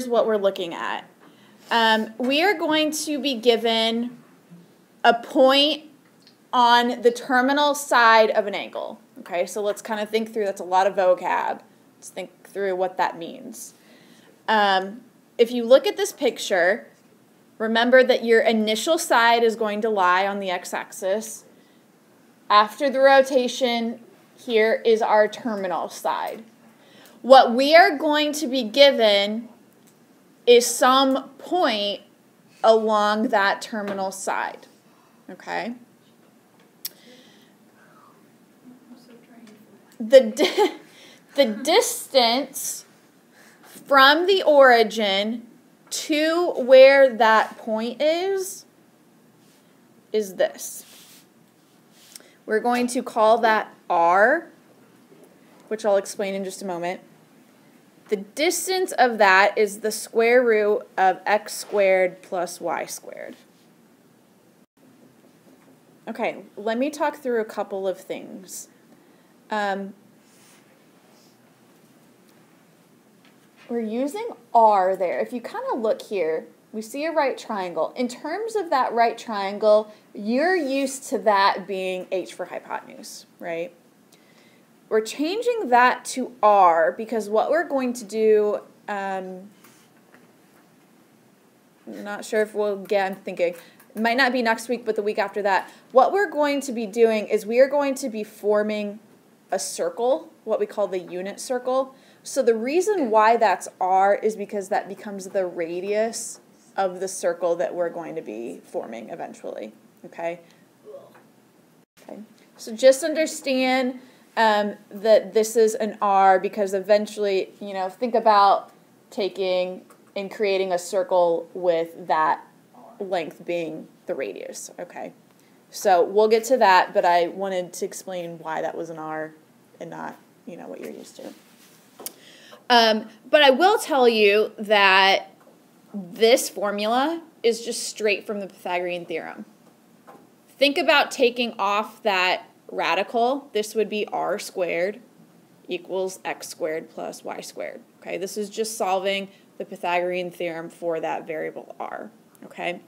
here's what we're looking at. We are going to be given a point on the terminal side of an angle. Okay, so let's kind of think through, that's a lot of vocab. Let's think through what that means. If you look at this picture, remember that your initial side is going to lie on the x-axis. After the rotation, here is our terminal side. What we are going to be given is some point along that terminal side. Okay? The distance from the origin to where that point is this. We're going to call that r, which I'll explain in just a moment. The distance of that is the square root of x squared plus y squared. Okay, let me talk through a couple of things. We're using r there. If you kind of look here, we see a right triangle. In terms of that right triangle, you're used to that being h for hypotenuse, right? We're changing that to r because what we're going to do, I'm not sure if we'll get, I'm thinking, it might not be next week, but the week after that. What we're going to be doing is we are going to be forming a circle, what we call the unit circle. So the reason why that's r is because that becomes the radius of the circle that we're going to be forming eventually, okay? Okay. So just understand that this is an r because eventually, you know, think about taking and creating a circle with that length being the radius, okay? So we'll get to that, but I wanted to explain why that was an r and not, you know, what you're used to. But I will tell you that this formula is just straight from the Pythagorean theorem. Think about taking off that radical. This would be r squared equals x squared plus y squared. Okay, this is just solving the Pythagorean theorem for that variable r. Okay.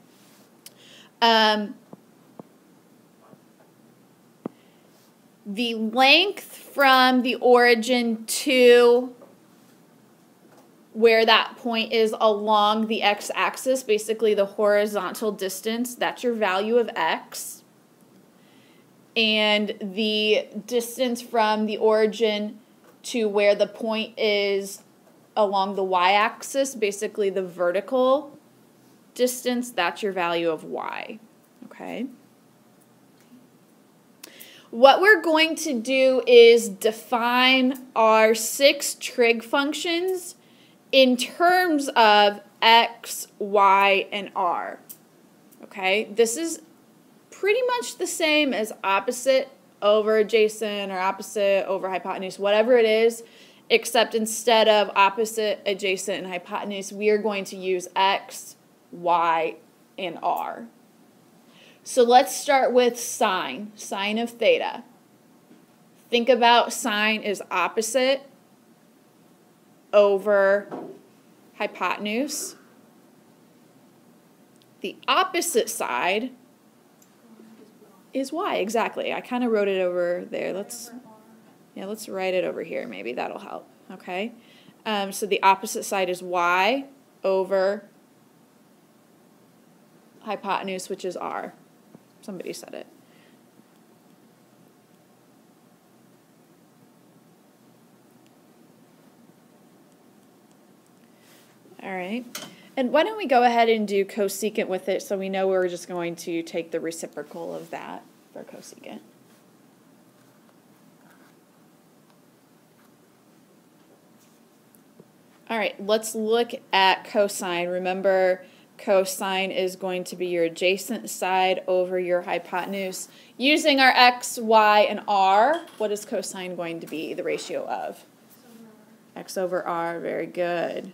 The length from the origin to where that point is along the x-axis, basically the horizontal distance, that's your value of x. And the distance from the origin to where the point is along the y-axis, basically the vertical distance, that's your value of y. Okay? What we're going to do is define our 6 trig functions in terms of x, y, and r. Okay, this is pretty much the same as opposite over adjacent or opposite over hypotenuse, whatever it is, except instead of opposite, adjacent, and hypotenuse, we are going to use x, y, and r. So let's start with sine of theta. Think about sine is opposite over hypotenuse. The opposite side is y, exactly. I kind of wrote it over there. Let's write it over here. Maybe that'll help. Okay. So the opposite side is y over hypotenuse, which is r. Somebody said it. All right, and why don't we go ahead and do cosecant with it so we know we're just going to take the reciprocal of that for cosecant. All right, let's look at cosine. Remember, cosine is going to be your adjacent side over your hypotenuse. Using our x, y, and r, what is cosine going to be the ratio of? X over r, very good.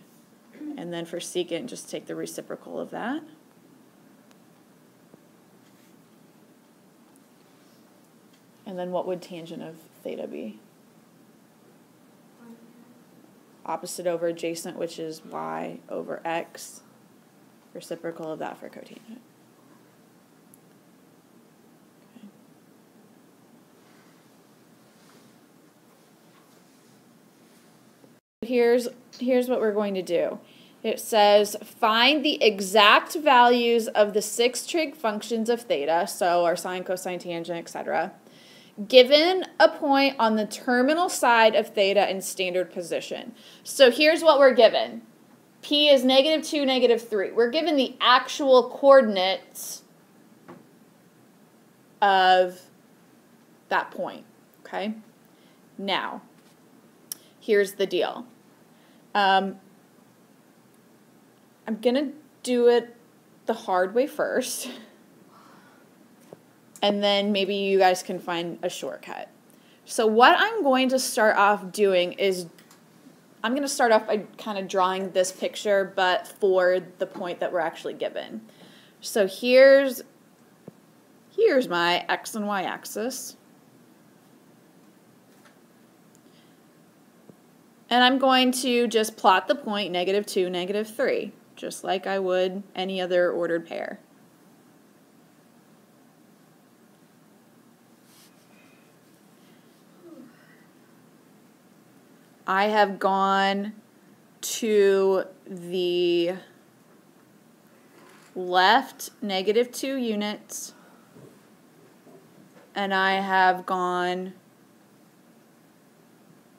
And then for secant, just take the reciprocal of that. And then what would tangent of theta be? opposite over adjacent, which is y over x, reciprocal of that for cotangent. Okay. Here's what we're going to do. It says find the exact values of the 6 trig functions of theta, so our sine, cosine, tangent, etc., given a point on the terminal side of theta in standard position. So here's what we're given. P is -2, -3. We're given the actual coordinates of that point, okay? Now, here's the deal. I'm going to do it the hard way first. And then maybe you guys can find a shortcut. So what I'm going to start off doing is, I'm going to start off by kind of drawing this picture, but for the point that we're actually given. So here's my x and y axis. And I'm going to just plot the point -2, -3, just like I would any other ordered pair. I have gone to the left -2 units, and I have gone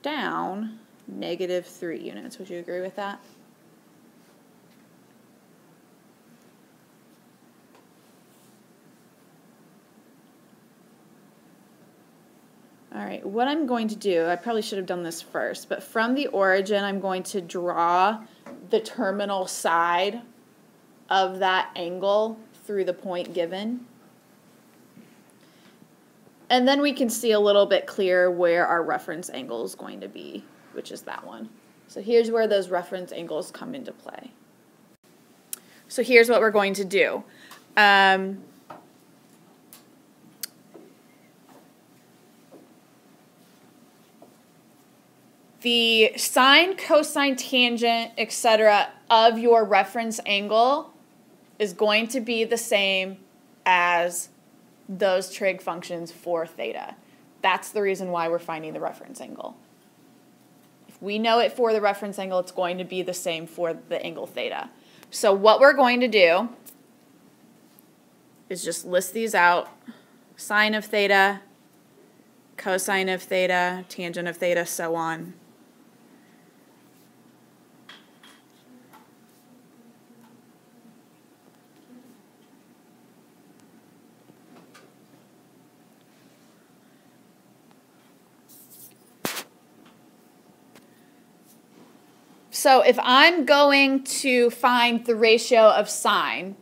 down -3 units. Would you agree with that? All right, what I'm going to do, I probably should have done this first, but from the origin, I'm going to draw the terminal side of that angle through the point given. And then we can see a little bit clearer where our reference angle is going to be, which is that one. So here's where those reference angles come into play. So here's what we're going to do. The sine, cosine, tangent, etc. of your reference angle is going to be the same as those trig functions for theta. That's the reason why we're finding the reference angle. If we know it for the reference angle, it's going to be the same for the angle theta. So what we're going to do is just list these out. Sine of theta, cosine of theta, tangent of theta, so on. So if I'm going to find the ratio of sine,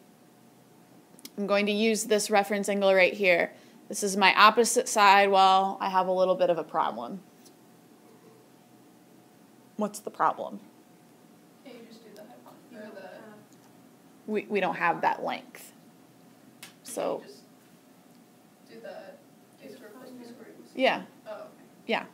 I'm going to use this reference angle right here. This is my opposite side. Well, I have a little bit of a problem. What's the problem? Can you just do the hypotenuse? We don't have that length. So Can you just do the a squared plus b squared? yeah. Oh, okay. Yeah.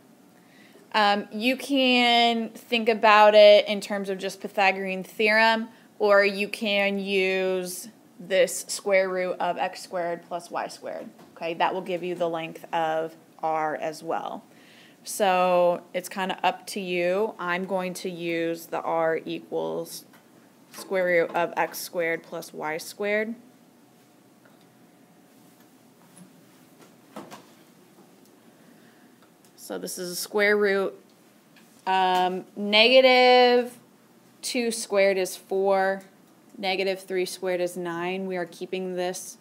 You can think about it in terms of just Pythagorean theorem, or you can use this square root of x squared plus y squared. Okay, that will give you the length of r as well. So it's kind of up to you. I'm going to use the r equals square root of x squared plus y squared. So this is a square root. -2 squared is 4. -3 squared is 9. We are keeping this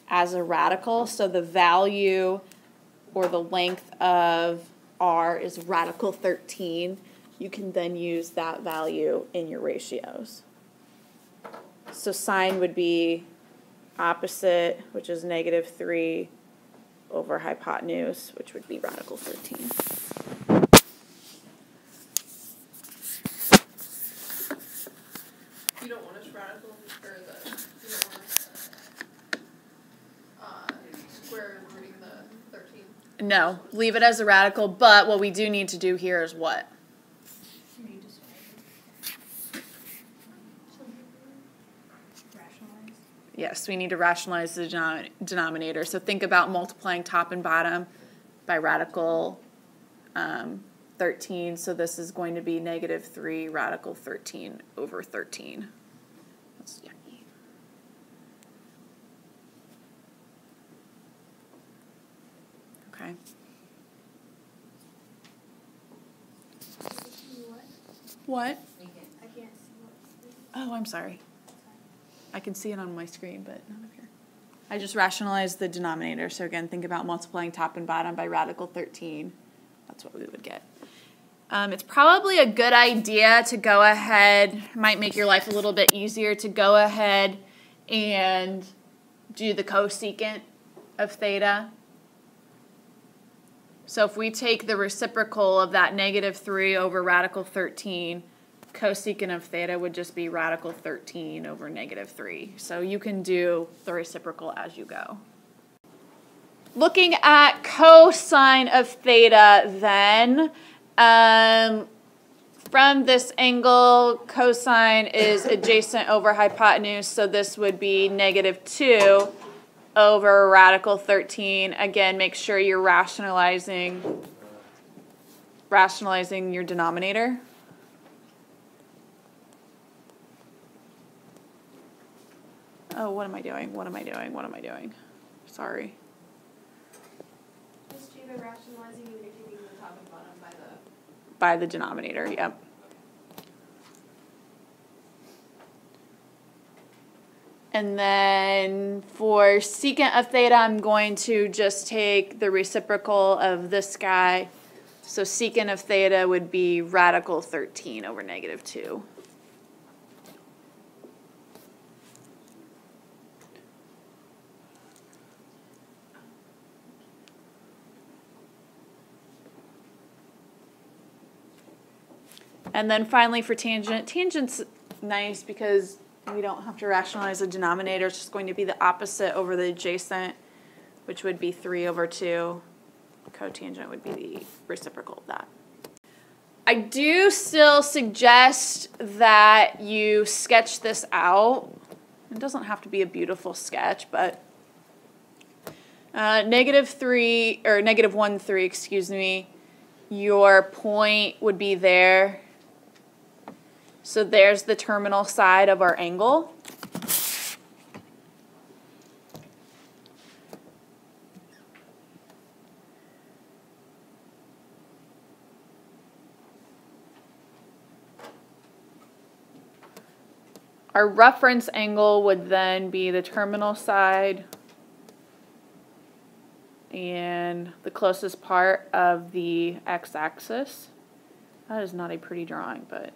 as a radical. So the value or the length of r is radical 13. You can then use that value in your ratios. So sine would be opposite, which is -3. Over hypotenuse, which would be radical 13. You don't want us radical, or you don't want us square rooting the 13? No, leave it as a radical, but what we do need to do here is what? You need to Yes, we need to rationalize the denominator. So think about multiplying top and bottom by radical 13. So this is going to be negative 3 radical 13 over 13. That's yucky. Okay. What? I can't see what. Oh, I'm sorry. I can see it on my screen, but not up here. I just rationalized the denominator. So again, think about multiplying top and bottom by radical 13. That's what we would get. It's probably a good idea to go ahead, might make your life a little bit easier, to go ahead and do the cosecant of theta. So if we take the reciprocal of that negative 3 over radical 13, cosecant of theta would just be radical 13 over negative 3. So you can do the reciprocal as you go. Looking at cosine of theta then, from this angle, cosine is adjacent over hypotenuse, so this would be negative 2 over radical 13. Again, make sure you're rationalizing your denominator. Oh, what am I doing? What am I doing? What am I doing? Sorry. Just by rationalizing, you're taking the top and bottom by the denominator, yep. And then for secant of theta, I'm going to just take the reciprocal of this guy. So secant of theta would be radical 13 over negative 2. And then finally for tangent, tangent's nice because we don't have to rationalize the denominator. It's just going to be the opposite over the adjacent, which would be 3 over 2. Cotangent would be the reciprocal of that. I do still suggest that you sketch this out. It doesn't have to be a beautiful sketch, but negative 1, 3, excuse me, your point would be there. So there's the terminal side of our angle. Our reference angle would then be the terminal side and the closest part of the x-axis. That is not a pretty drawing, but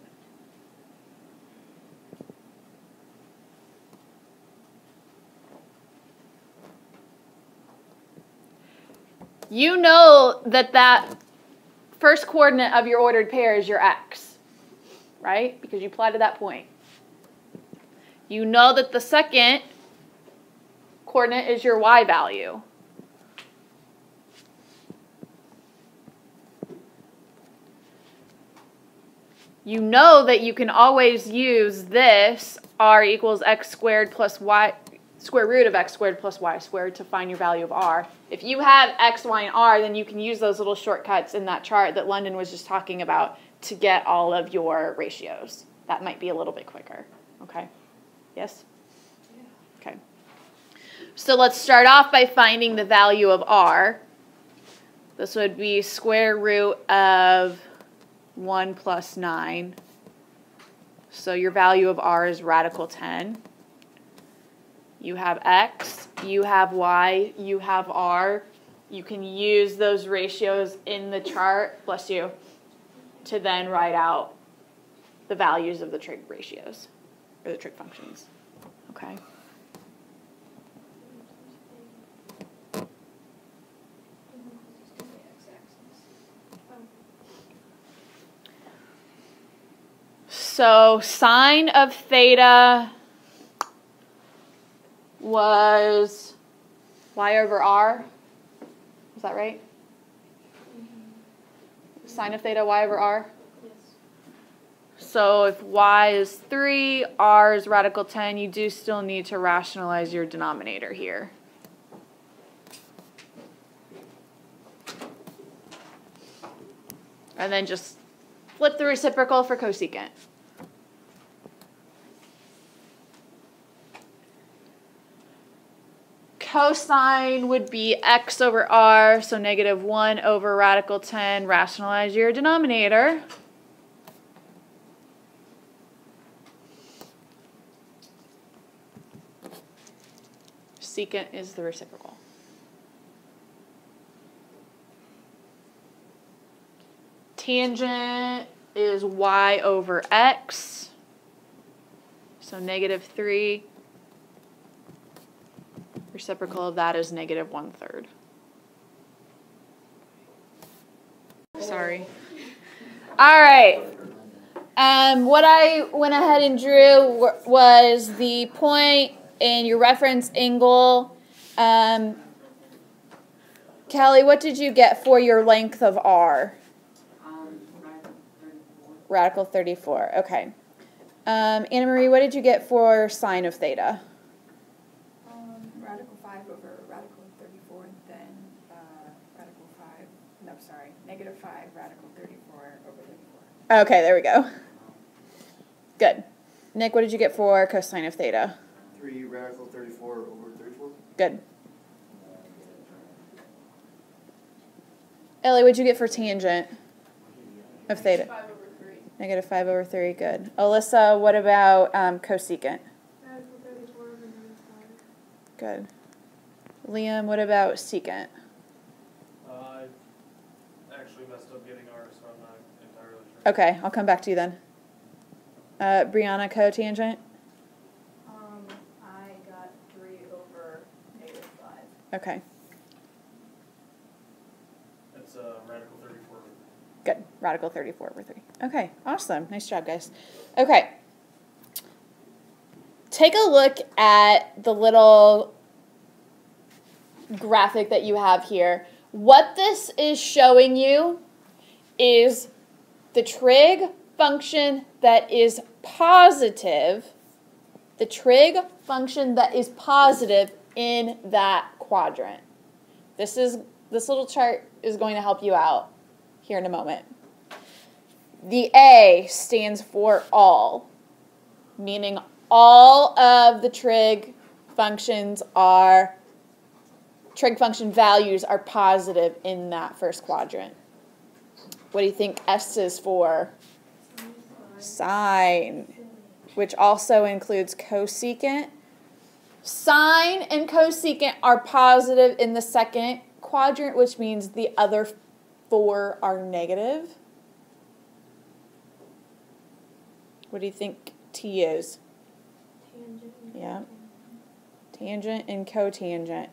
you know that that first coordinate of your ordered pair is your x, right? Because you plotted that point. You know that the second coordinate is your y value. You know that you can always use this r equals x squared plus y, square root of x squared plus y squared to find your value of r. If you have x, y, and r, then you can use those little shortcuts in that chart that London was just talking about to get all of your ratios. That might be a little bit quicker, okay? Yes? Yeah. Okay. So let's start off by finding the value of r. This would be square root of 1 plus 9. So your value of r is radical 10. You have x, you have y, you have r. You can use those ratios in the chart, bless you, to then write out the values of the trig ratios, or the trig functions, okay? So sine of theta was y over r. Is that right? Sine of theta y over r? Yes. So if y is 3, r is radical 10, you do still need to rationalize your denominator here. And then just flip the reciprocal for cosecant. Cosine would be x over r, so negative 1 over radical 10. Rationalize your denominator. Secant is the reciprocal. Tangent is y over x, so negative 3. Reciprocal of that is negative 1/3. Sorry. All right. What I went ahead and drew was the point and your reference angle. Kelly, what did you get for your length of r? Radical 34. Okay. Anna Marie, what did you get for sine of theta? Radical 5 over radical 34, and then radical 5, no, sorry, negative 5 radical 34 over 34. Okay, there we go. Good. Nick, what did you get for cosine of theta? 3 radical 34 over 34. Good. Ellie, what did you get for tangent of theta? 5 over 3. Negative 5 over 3. Good. Alyssa, what about cosecant? Radical 34 over negative 5. Good. Liam, what about secant? I actually messed up getting R, so I'm not entirely sure. Okay, I'll come back to you then. Brianna, cotangent? I got 3 over negative 5. Okay, It's radical 34. good. Radical 34 over 3. Okay, awesome. Nice job, guys. Okay. Take a look at the little graphic that you have here. What this is showing you is the trig function that is positive, the trig function that is positive in that quadrant. This little chart is going to help you out here in a moment. The A stands for all, meaning all of the trig function values are positive in that first quadrant. What do you think S is for? Sine, which also includes cosecant. Sine and cosecant are positive in the second quadrant, which means the other 4 are negative. What do you think T is? Tangent. Yeah. Tangent and cotangent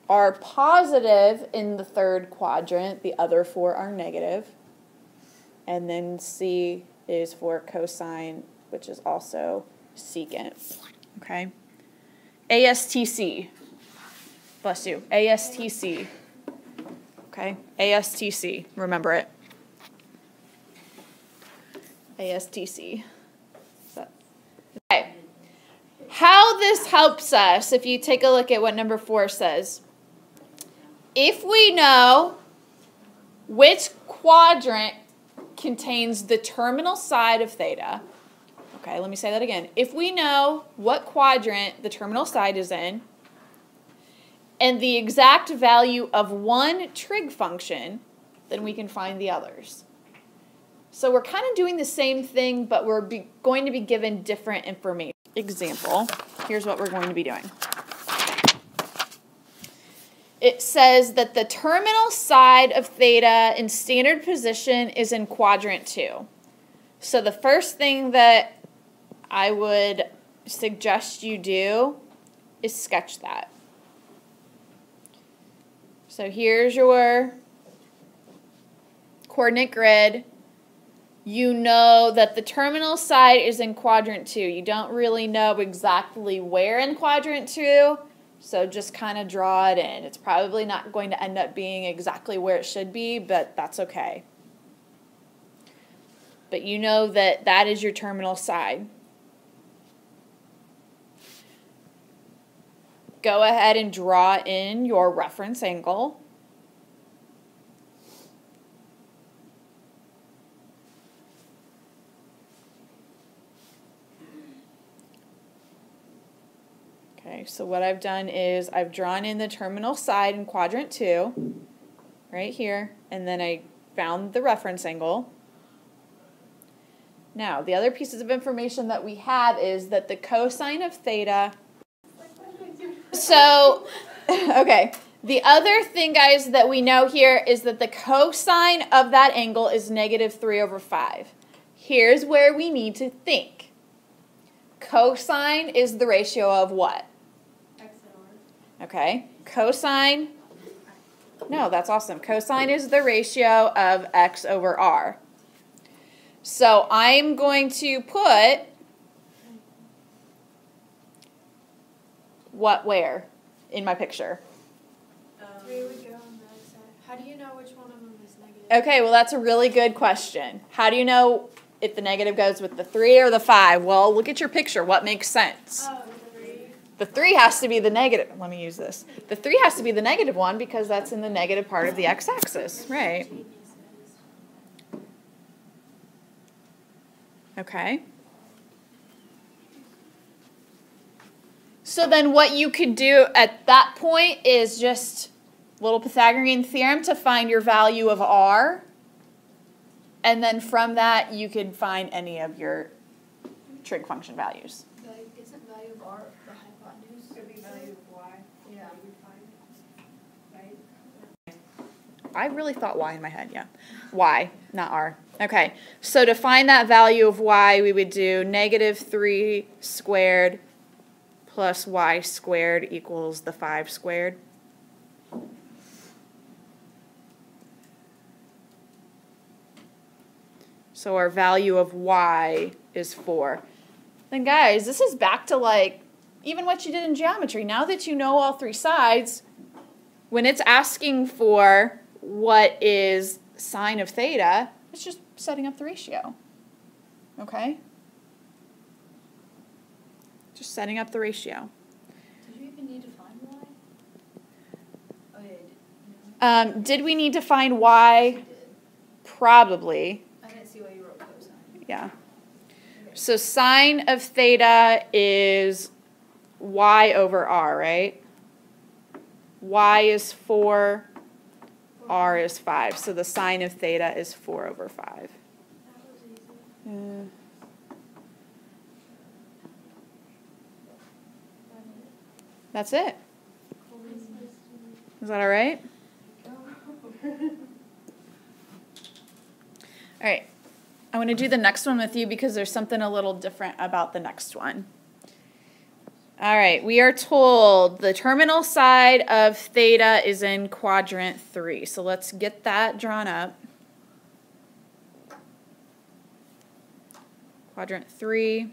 are positive in the third quadrant. The other 4 are negative. And then C is for cosine, which is also secant. Okay. ASTC. Bless you. ASTC. Okay. ASTC. Remember it. ASTC. Okay. How this helps us, if you take a look at what number 4 says, if we know which quadrant contains the terminal side of theta, okay, let me say that again. If we know what quadrant the terminal side is in, and the exact value of one trig function, then we can find the others. So we're kind of doing the same thing, but we're going to be given different information. Example, here's what we're going to be doing. It says that the terminal side of theta in standard position is in quadrant 2. So the first thing that I would suggest you do is sketch that. So here's your coordinate grid. You know that the terminal side is in quadrant 2. You don't really know exactly where in quadrant 2, so just kind of draw it in. It's probably not going to end up being exactly where it should be, but that's okay. but you know that that is your terminal side. Go ahead and draw in your reference angle. Okay, so what I've done is I've drawn in the terminal side in quadrant 2, right here, and then I found the reference angle. Now, the other pieces of information that we have is that the cosine of theta. So, okay, the other thing, guys, that we know here is that the cosine of that angle is -3/5. Here's where we need to think. Cosine is the ratio of what? X and R. Okay, cosine, no, that's awesome. Cosine is the ratio of x over r. So I'm going to put what where in my picture? 3 would go on the x side. How do you know which one of them is negative? Okay, well, that's a really good question. How do you know if the negative goes with the 3 or the 5? Well, look at your picture. What makes sense? Oh, 3. The 3 has to be the negative. Let me use this. The 3 has to be the negative one because that's in the negative part of the x-axis, right? Okay. So then what you could do at that point is just a little Pythagorean theorem to find your value of r. And then from that, you could find any of your trig function values. Isn't value of R the hypotenuse? Could be value of Y. Yeah. Right? I really thought y in my head, yeah. Y, not r. Okay, so to find that value of y, we would do -3 squared plus y squared equals the 5 squared. So our value of y is 4. Then guys, this is back to like even what you did in geometry. Now that you know all 3 sides, when it's asking for what is sine of theta, it's just setting up the ratio. Okay? Just setting up the ratio. Did you even need to find Y? Oh, yeah, you did. Did we need to find y? You did. Probably. I didn't see why you wrote cosine. Yeah. Okay. So sine of theta is y over r, right? Y is 4, r is 5. So the sine of theta is 4 over 5. That was easy. Yeah. That's it. Is that all right? All right. I want to do the next one with you because there's something a little different about the next one. All right. We are told the terminal side of theta is in quadrant 3. So let's get that drawn up. Quadrant 3.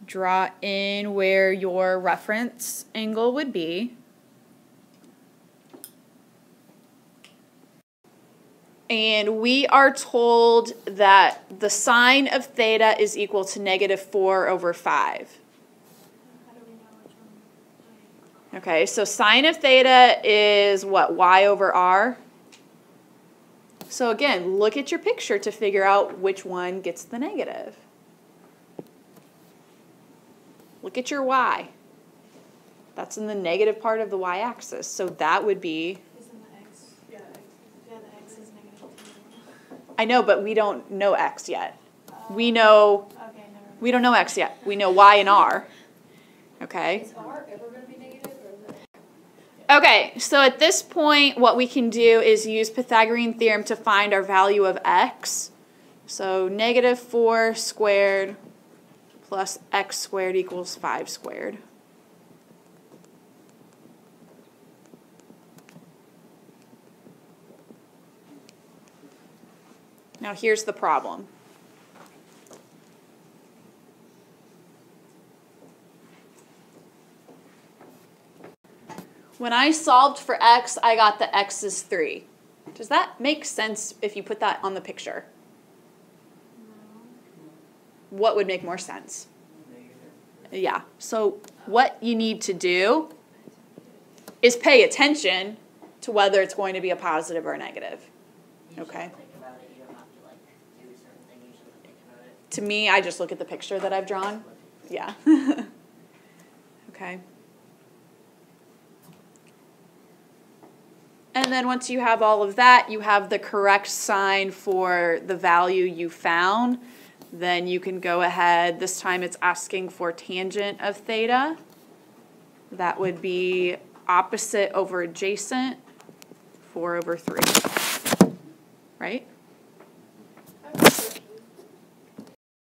Draw in where your reference angle would be. And we are told that the sine of theta is equal to -4 over 5. How do we know which one? Okay, so sine of theta is what, y over r? So again, look at your picture to figure out which one gets the negative. Look at your y. That's in the negative part of the y-axis. So that would be... Isn't the X? Yeah, the X is -2. I know, but we don't know x yet. We know... Okay, never mind. We don't know x yet. We know y and r. Okay? Is R ever going to be negative, or is it? Okay, so at this point, what we can do is use Pythagorean theorem to find our value of x. So -4 squared plus x squared equals 5 squared. Now here's the problem. When I solved for x, I got the x is 3. Does that make sense if you put that on the picture? What would make more sense? Yeah, so what you need to do is pay attention to whether it's going to be a positive or a negative. Okay. Think about it. You don't have to like do a certain thing. You just have to think about it. To me, I just look at the picture that I've drawn. Yeah. Okay. And then once you have all of that, you have the correct sign for the value you found. Then you can go ahead. This time it's asking for tangent of theta. That would be opposite over adjacent, 4/3. Right?